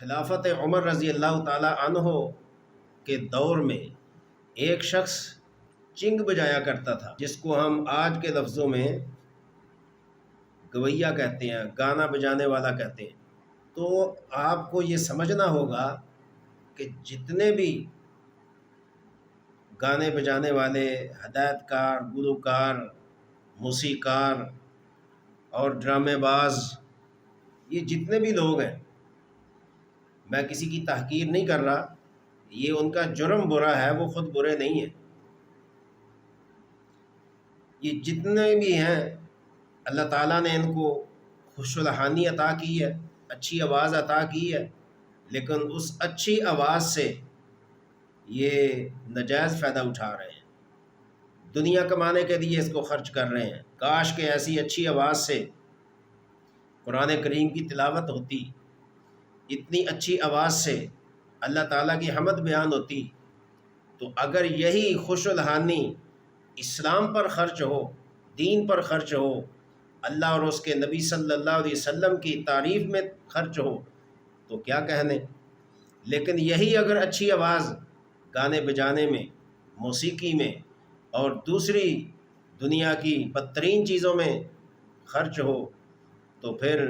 خلافت عمر رضی اللہ تعالی عنہ کے دور میں ایک شخص چنگ بجایا کرتا تھا، جس کو ہم آج کے لفظوں میں گویا کہتے ہیں، گانا بجانے والا کہتے ہیں۔ تو آپ کو یہ سمجھنا ہوگا کہ جتنے بھی گانے بجانے والے، ہدایت کار، گلوکار، موسیقار اور ڈرامے باز، یہ جتنے بھی لوگ ہیں، میں کسی کی تحقیر نہیں کر رہا، یہ ان کا جرم برا ہے، وہ خود برے نہیں ہیں۔ یہ جتنے بھی ہیں اللہ تعالیٰ نے ان کو خوش الحانی عطا کی ہے، اچھی آواز عطا کی ہے، لیکن اس اچھی آواز سے یہ ناجائز فائدہ اٹھا رہے ہیں، دنیا کمانے کے لیے اس کو خرچ کر رہے ہیں۔ کاش کہ ایسی اچھی آواز سے قرآن کریم کی تلاوت ہوتی، اتنی اچھی آواز سے اللہ تعالیٰ کی حمد بیان ہوتی، تو اگر یہی خوش الحانی اسلام پر خرچ ہو، دین پر خرچ ہو، اللہ اور اس کے نبی صلی اللہ علیہ وسلم کی تعریف میں خرچ ہو تو کیا کہنے۔ لیکن یہی اگر اچھی آواز گانے بجانے میں، موسیقی میں اور دوسری دنیا کی بدترین چیزوں میں خرچ ہو تو پھر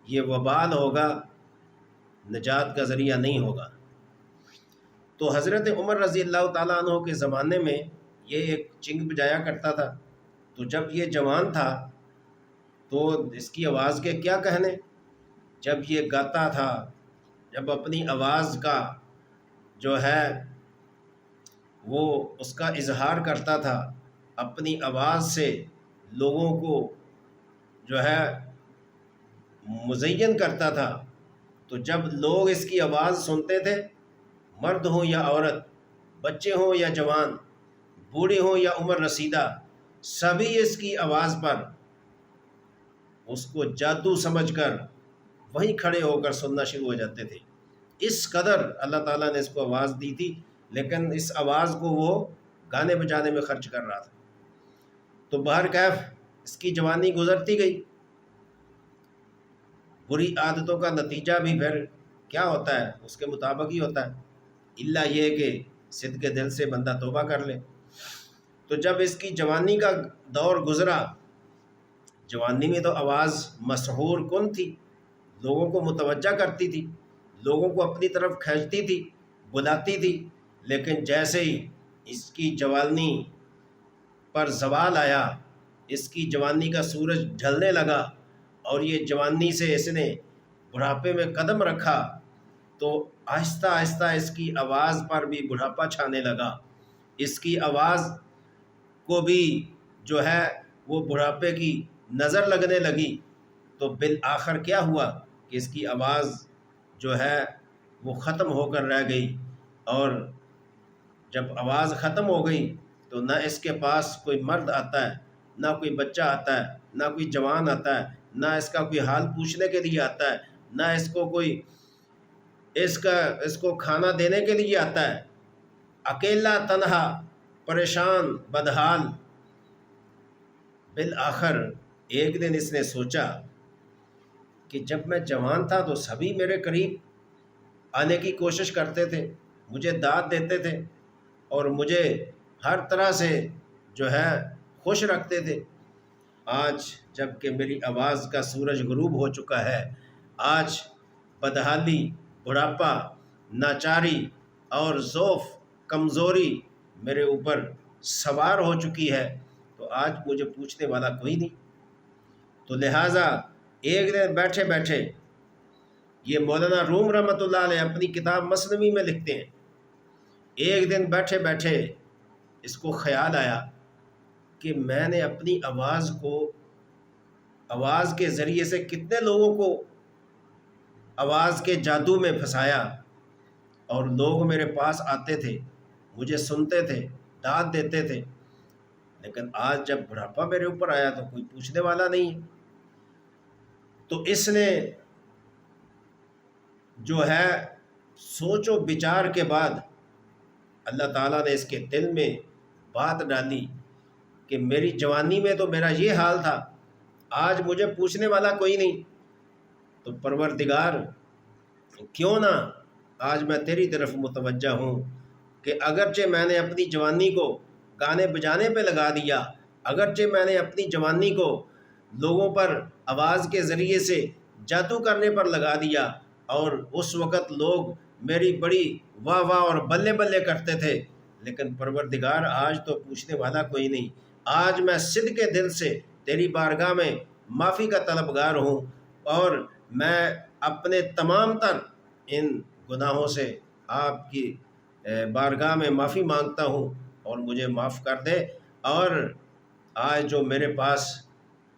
یہ وبال ہوگا، نجات کا ذریعہ نہیں ہوگا۔ تو حضرت عمر رضی اللہ تعالیٰ عنہ کے زمانے میں یہ ایک چنگ بجایا کرتا تھا، تو جب یہ جوان تھا تو اس کی آواز کے کیا کہنے، جب یہ گاتا تھا، جب اپنی آواز کا جو ہے وہ اس کا اظہار کرتا تھا، اپنی آواز سے لوگوں کو جو ہے مزین کرتا تھا، تو جب لوگ اس کی آواز سنتے تھے، مرد ہوں یا عورت، بچے ہوں یا جوان، بوڑھے ہوں یا عمر رسیدہ، سبھی اس کی آواز پر اس کو جادو سمجھ کر وہیں کھڑے ہو کر سننا شروع ہو جاتے تھے۔ اس قدر اللہ تعالیٰ نے اس کو آواز دی تھی، لیکن اس آواز کو وہ گانے بجانے میں خرچ کر رہا تھا۔ تو بہرکیف اس کی جوانی گزرتی گئی، بری عادتوں کا نتیجہ بھی پھر کیا ہوتا ہے، اس کے مطابق ہی ہوتا ہے، الا یہ کہ صدق دل سے بندہ توبہ کر لے۔ تو جب اس کی جوانی کا دور گزرا، جوانی میں تو آواز مسحور کن تھی، لوگوں کو متوجہ کرتی تھی، لوگوں کو اپنی طرف کھینچتی تھی، بلاتی تھی، لیکن جیسے ہی اس کی جوانی پر زوال آیا، اس کی جوانی کا سورج ڈھلنے لگا اور یہ جوانی سے اس نے بڑھاپے میں قدم رکھا، تو آہستہ آہستہ اس کی آواز پر بھی بڑھاپا چھانے لگا، اس کی آواز کو بھی جو ہے وہ بڑھاپے کی نظر لگنے لگی۔ تو بالآخر کیا ہوا کہ اس کی آواز جو ہے وہ ختم ہو کر رہ گئی، اور جب آواز ختم ہو گئی تو نہ اس کے پاس کوئی مرد آتا ہے، نہ کوئی بچہ آتا ہے، نہ کوئی جوان آتا ہے، نہ اس کا کوئی حال پوچھنے کے لیے آتا ہے، نہ اس کو کوئی اس کو کھانا دینے کے لیے آتا ہے، اکیلا تنہا پریشان بدحال۔ بالآخر ایک دن اس نے سوچا کہ جب میں جوان تھا تو سبھی میرے قریب آنے کی کوشش کرتے تھے، مجھے داد دیتے تھے اور مجھے ہر طرح سے جو ہے خوش رکھتے تھے۔ آج جب کہ میری آواز کا سورج غروب ہو چکا ہے، آج بدحالی، بڑھاپا، ناچاری اور ضعف، کمزوری میرے اوپر سوار ہو چکی ہے، تو آج مجھے پوچھنے والا کوئی نہیں۔ تو لہٰذا ایک دن بیٹھے بیٹھے، یہ مولانا روم رحمۃ اللہ علیہ اپنی کتاب مثنوی میں لکھتے ہیں، ایک دن بیٹھے بیٹھے اس کو خیال آیا کہ میں نے اپنی آواز کے ذریعے سے کتنے لوگوں کو آواز کے جادو میں پھنسایا، اور لوگ میرے پاس آتے تھے، مجھے سنتے تھے، داد دیتے تھے، لیکن آج جب بڑھاپا میرے اوپر آیا تو کوئی پوچھنے والا نہیں ہے۔ تو اس نے جو ہے سوچ و بچار کے بعد اللہ تعالیٰ نے اس کے دل میں بات ڈالی کہ میری جوانی میں تو میرا یہ حال تھا، آج مجھے پوچھنے والا کوئی نہیں، تو پروردگار کیوں نہ آج میں تیری طرف متوجہ ہوں کہ اگرچہ میں نے اپنی جوانی کو گانے بجانے پہ لگا دیا، اگرچہ میں نے اپنی جوانی کو لوگوں پر آواز کے ذریعے سے جادو کرنے پر لگا دیا، اور اس وقت لوگ میری بڑی واہ واہ اور بلے بلے کرتے تھے، لیکن پروردگار آج تو پوچھنے والا کوئی نہیں۔ آج میں صدق کے دل سے تیری بارگاہ میں معافی کا طلبگار ہوں، اور میں اپنے تمام تر ان گناہوں سے آپ کی بارگاہ میں معافی مانگتا ہوں، اور مجھے معاف کر دے۔ اور آج جو میرے پاس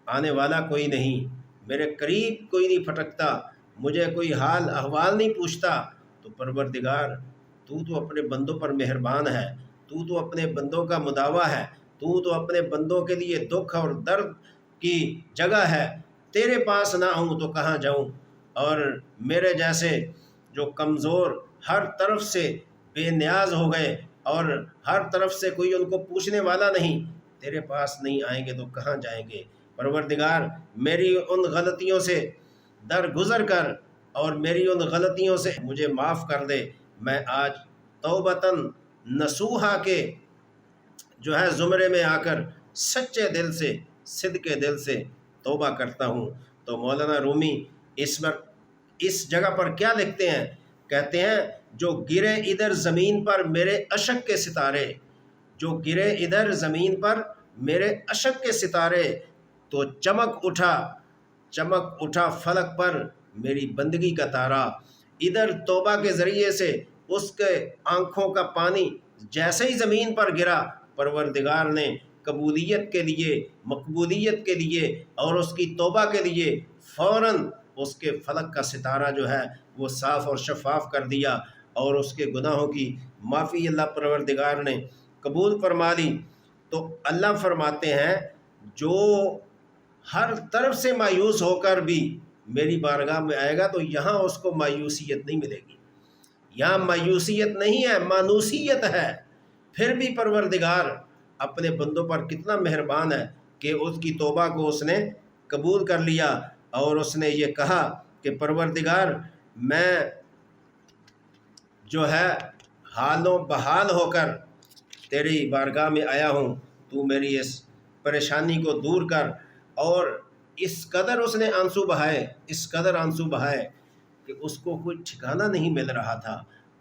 آنے والا کوئی نہیں، میرے قریب کوئی نہیں پھٹکتا، مجھے کوئی حال احوال نہیں پوچھتا، تو پروردگار تو اپنے بندوں پر مہربان ہے، تو اپنے بندوں کا مداوا ہے، تو اپنے بندوں کے لیے دکھ اور درد کی جگہ ہے۔ تیرے پاس نہ ہوں تو کہاں جاؤں؟ اور میرے جیسے جو کمزور ہر طرف سے بے نیاز ہو گئے، اور ہر طرف سے کوئی ان کو پوچھنے والا نہیں، تیرے پاس نہیں آئیں گے تو کہاں جائیں گے؟ پروردگار میری ان غلطیوں سے درگزر کر، اور میری ان غلطیوں سے مجھے معاف کر دے۔ میں آج توبتاً نصوحا کے جو ہے زمرے میں آ کر سچے دل سے، صدق کے دل سے توبہ کرتا ہوں۔ تو مولانا رومی اس جگہ پر کیا لکھتے ہیں؟ کہتے ہیں جو گرے ادھر زمین پر میرے اشک کے ستارے، جو گرے ادھر زمین پر میرے اشک کے ستارے، تو چمک اٹھا فلک پر میری بندگی کا تارا۔ ادھر توبہ کے ذریعے سے اس کے آنکھوں کا پانی جیسے ہی زمین پر گرا، پروردگار نے قبولیت کے لیے، مقبولیت کے لیے اور اس کی توبہ کے لیے فوراً اس کے فلک کا ستارہ جو ہے وہ صاف اور شفاف کر دیا، اور اس کے گناہوں کی معافی اللہ پروردگار نے قبول فرما لی۔ تو اللہ فرماتے ہیں جو ہر طرف سے مایوس ہو کر بھی میری بارگاہ میں آئے گا تو یہاں اس کو مایوسیت نہیں ملے گی، یہاں مایوسیت نہیں ہے، مانوسیت ہے۔ پھر بھی پروردگار اپنے بندوں پر کتنا مہربان ہے کہ اس کی توبہ کو اس نے قبول کر لیا، اور اس نے یہ کہا کہ پروردگار میں جو ہے حالوں بحال ہو کر تیری بارگاہ میں آیا ہوں، تو میری اس پریشانی کو دور کر۔ اور اس قدر اس نے آنسو بہائے، اس قدر آنسو بہائے کہ اس کو کوئی ٹھکانہ نہیں مل رہا تھا۔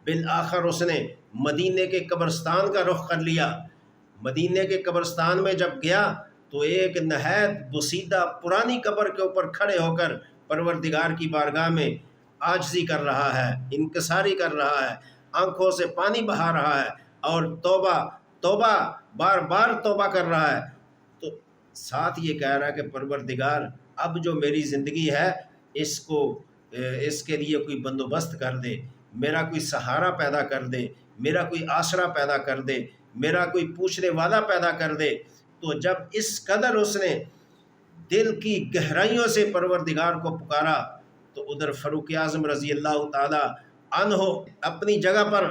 بالآخر اس نے مدینے کے قبرستان کا رخ کر لیا۔ مدینے کے قبرستان میں جب گیا تو ایک نہایت بسیدہ پرانی قبر کے اوپر کھڑے ہو کر پروردگار کی بارگاہ میں عاجزی کر رہا ہے، انکساری کر رہا ہے، آنکھوں سے پانی بہا رہا ہے، اور توبہ بار بار توبہ کر رہا ہے۔ تو ساتھ یہ کہہ رہا ہے کہ پروردگار اب جو میری زندگی ہے اس کے لیے کوئی بندوبست کر دے، میرا کوئی سہارا پیدا کر دے، میرا کوئی آسرا پیدا کر دے، میرا کوئی پوچھنے والا پیدا کر دے۔ تو جب اس قدر اس نے دل کی گہرائیوں سے پروردگار کو پکارا، تو ادھر فاروق اعظم رضی اللہ تعالی عنہ اپنی جگہ پر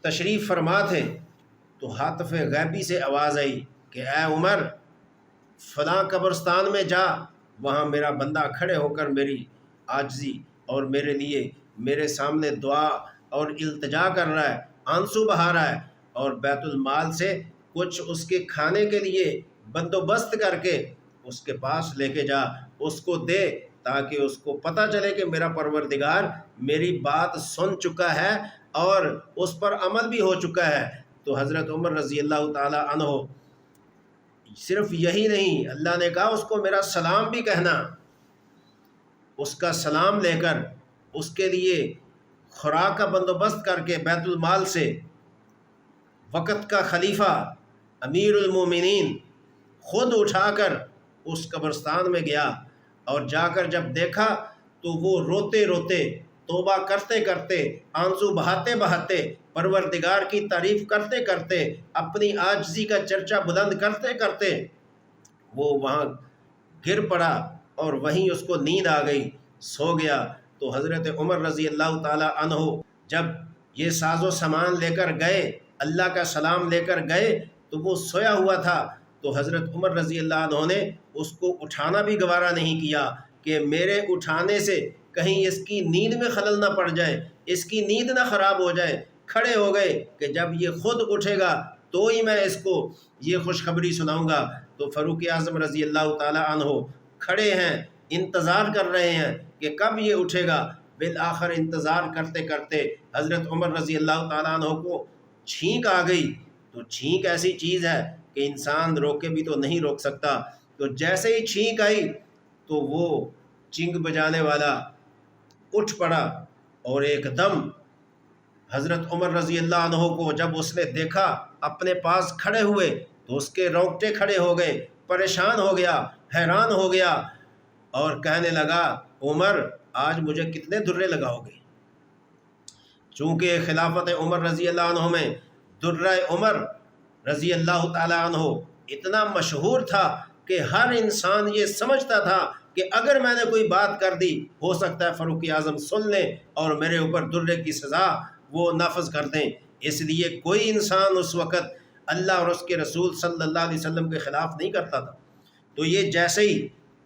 تشریف فرما تھے، تو ہاتف غیبی سے آواز آئی کہ اے عمر فلاں قبرستان میں جا، وہاں میرا بندہ کھڑے ہو کر میری عاجزی اور میرے لیے میرے سامنے دعا اور التجا کر رہا ہے، آنسو بہا رہا ہے، اور بیت المال سے کچھ اس کے کھانے کے لیے بندوبست کر کے اس کے پاس لے کے جا، اس کو دے، تاکہ اس کو پتہ چلے کہ میرا پروردگار میری بات سن چکا ہے اور اس پر عمل بھی ہو چکا ہے۔ تو حضرت عمر رضی اللہ تعالی عنہ صرف یہی نہیں، اللہ نے کہا اس کو میرا سلام بھی کہنا، اس کا سلام لے کر اس کے لیے خوراک کا بندوبست کر کے بیت المال سے وقت کا خلیفہ امیر المومنین خود اٹھا کر اس قبرستان میں گیا، اور جا کر جب دیکھا تو وہ روتے روتے، توبہ کرتے کرتے، آنسو بہاتے بہاتے، پروردگار کی تعریف کرتے کرتے، اپنی عاجزی کا چرچا بلند کرتے کرتے وہ وہاں گر پڑا، اور وہیں اس کو نیند آ گئی، سو گیا۔ تو حضرت عمر رضی اللہ تعالی عنہ جب یہ ساز و سامان لے کر گئے، اللہ کا سلام لے کر گئے، تو وہ سویا ہوا تھا۔ تو حضرت عمر رضی اللہ عنہ نے اس کو اٹھانا بھی گوارا نہیں کیا کہ میرے اٹھانے سے کہیں اس کی نیند میں خلل نہ پڑ جائے، اس کی نیند نہ خراب ہو جائے۔ کھڑے ہو گئے کہ جب یہ خود اٹھے گا تو ہی میں اس کو یہ خوشخبری سناؤں گا۔ تو فاروق اعظم رضی اللہ تعالی عنہ کھڑے ہیں، انتظار کر رہے ہیں کہ کب یہ اٹھے گا۔ بالآخر انتظار کرتے کرتے حضرت عمر رضی اللہ تعالیٰ عنہ کو چھینک آ گئی۔ تو چھینک ایسی چیز ہے کہ انسان روکے بھی تو نہیں روک سکتا۔ تو جیسے ہی چھینک آئی تو وہ چنگ بجانے والا اٹھ پڑا، اور ایک دم حضرت عمر رضی اللہ عنہ کو جب اس نے دیکھا اپنے پاس کھڑے ہوئے تو اس کے رونگٹے کھڑے ہو گئے، پریشان ہو گیا، حیران ہو گیا، اور کہنے لگا عمر آج مجھے کتنے درے لگاؤ گے؟ چونکہ خلافت عمر رضی اللہ عنہ میں درہ عمر رضی اللہ تعالی عنہ اتنا مشہور تھا کہ ہر انسان یہ سمجھتا تھا کہ اگر میں نے کوئی بات کر دی ہو سکتا ہے فاروق اعظم سن لیں اور میرے اوپر درے کی سزا وہ نافذ کر دیں۔ اس لیے کوئی انسان اس وقت اللہ اور اس کے رسول صلی اللہ علیہ وسلم کے خلاف نہیں کرتا تھا۔ تو یہ جیسے ہی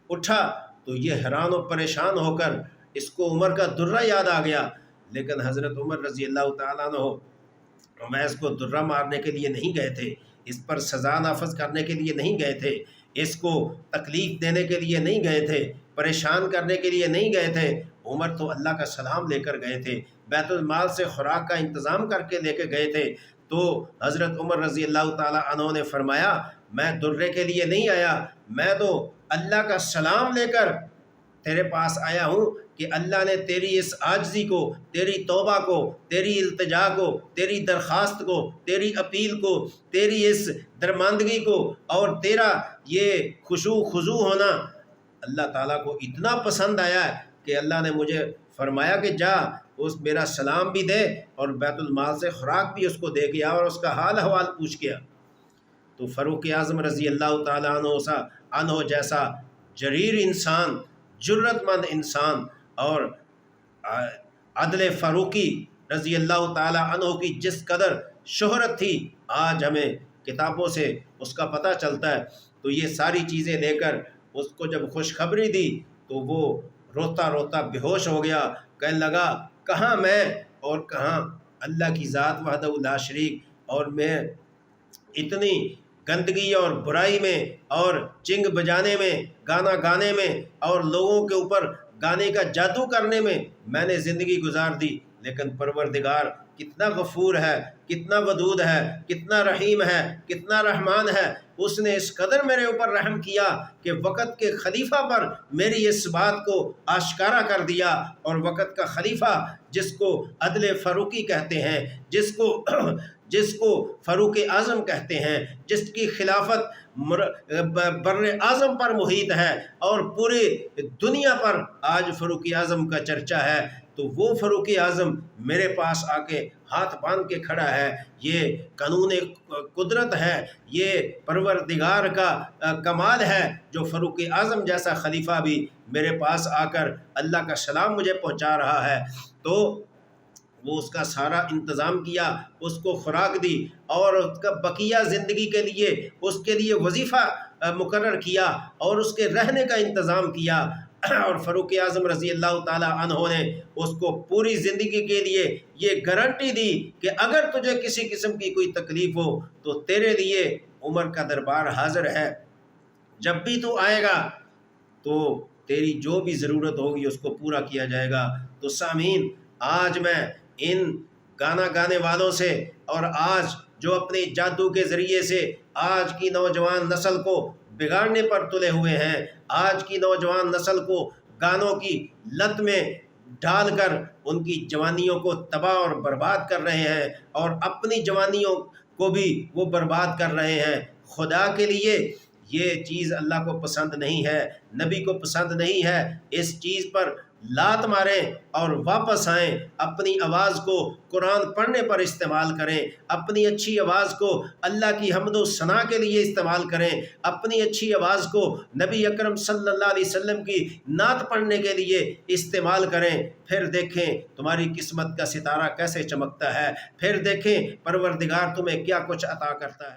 اٹھا تو یہ حیران و پریشان ہو کر اس کو عمر کا درہ یاد آ گیا، لیکن حضرت عمر رضی اللہ تعالیٰ عنہ محض کو درہ مارنے کے لیے نہیں گئے تھے، اس پر سزا نافذ کرنے کے لیے نہیں گئے تھے، اس کو تکلیف دینے کے لیے نہیں گئے تھے، پریشان کرنے کے لیے نہیں گئے تھے۔ عمر تو اللہ کا سلام لے کر گئے تھے، بیت المال سے خوراک کا انتظام کر کے لے کے گئے تھے۔ تو حضرت عمر رضی اللہ تعالیٰ عنہ نے فرمایا میں درے کے لیے نہیں آیا، میں تو اللہ کا سلام لے کر تیرے پاس آیا ہوں کہ اللہ نے تیری اس عاجزی کو، تیری توبہ کو، تیری التجا کو، تیری درخواست کو، تیری اپیل کو، تیری اس درماندگی کو اور تیرا یہ خشوع خضوع ہونا اللہ تعالیٰ کو اتنا پسند آیا ہے کہ اللہ نے مجھے فرمایا کہ جا اس میرا سلام بھی دے اور بیت المال سے خوراک بھی اس کو دے گیا اور اس کا حال احوال پوچھ گیا۔ تو فاروق اعظم رضی اللہ تعالیٰ عنہ جیسا جریر انسان، جرت مند انسان اور عدل فاروقی رضی اللہ تعالیٰ عنہ کی جس قدر شہرت تھی آج ہمیں کتابوں سے اس کا پتہ چلتا ہے۔ تو یہ ساری چیزیں لے کر اس کو جب خوشخبری دی تو وہ روتا روتا بے ہوش ہو گیا، کہنے لگا کہاں میں اور کہاں اللہ کی ذات وحدہ لا شریک، اور میں اتنی گندگی اور برائی میں اور چنگ بجانے میں، گانا گانے میں اور لوگوں کے اوپر گانے کا جادو کرنے میں نے زندگی گزار دی، لیکن پروردگار کتنا غفور ہے، کتنا ودود ہے، کتنا رحیم ہے، کتنا رحمان ہے، اس نے اس قدر میرے اوپر رحم کیا کہ وقت کے خلیفہ پر میری اس بات کو آشکارا کر دیا، اور وقت کا خلیفہ جس کو عدل فاروقی کہتے ہیں، جس کو فاروق اعظم کہتے ہیں، جس کی خلافت بر اعظم پر محیط ہے اور پوری دنیا پر آج فاروق اعظم کا چرچا ہے، تو وہ فاروق اعظم میرے پاس آ کے ہاتھ باندھ کے کھڑا ہے۔ یہ قانون قدرت ہے، یہ پروردگار کا کمال ہے جو فاروق اعظم جیسا خلیفہ بھی میرے پاس آ کر اللہ کا سلام مجھے پہنچا رہا ہے۔ تو وہ اس کا سارا انتظام کیا، اس کو خوراک دی اور اس کا بقیہ زندگی کے لیے اس کے لیے وظیفہ مقرر کیا اور اس کے رہنے کا انتظام کیا، اور فاروق اعظم رضی اللہ تعالی عنہ نے اس کو پوری زندگی کے لیے یہ گارنٹی دی کہ اگر تجھے کسی قسم کی کوئی تکلیف ہو تو تیرے لیے عمر کا دربار حاضر ہے، جب بھی تو آئے گا تو تیری جو بھی ضرورت ہوگی اس کو پورا کیا جائے گا۔ تو سامعین، آج میں ان گانا گانے والوں سے اور آج جو اپنے جادو کے ذریعے سے آج کی نوجوان نسل کو بگاڑنے پر تلے ہوئے ہیں، آج کی نوجوان نسل کو گانوں کی لت میں ڈال کر ان کی جوانیوں کو تباہ اور برباد کر رہے ہیں اور اپنی جوانیوں کو بھی وہ برباد کر رہے ہیں، خدا کے لیے یہ چیز اللہ کو پسند نہیں ہے، نبی کو پسند نہیں ہے۔ اس چیز پر لات ماریں اور واپس آئیں، اپنی آواز کو قرآن پڑھنے پر استعمال کریں، اپنی اچھی آواز کو اللہ کی حمد و ثنا کے لیے استعمال کریں، اپنی اچھی آواز کو نبی اکرم صلی اللہ علیہ وسلم کی نعت پڑھنے کے لیے استعمال کریں۔ پھر دیکھیں تمہاری قسمت کا ستارہ کیسے چمکتا ہے، پھر دیکھیں پروردگار تمہیں کیا کچھ عطا کرتا ہے۔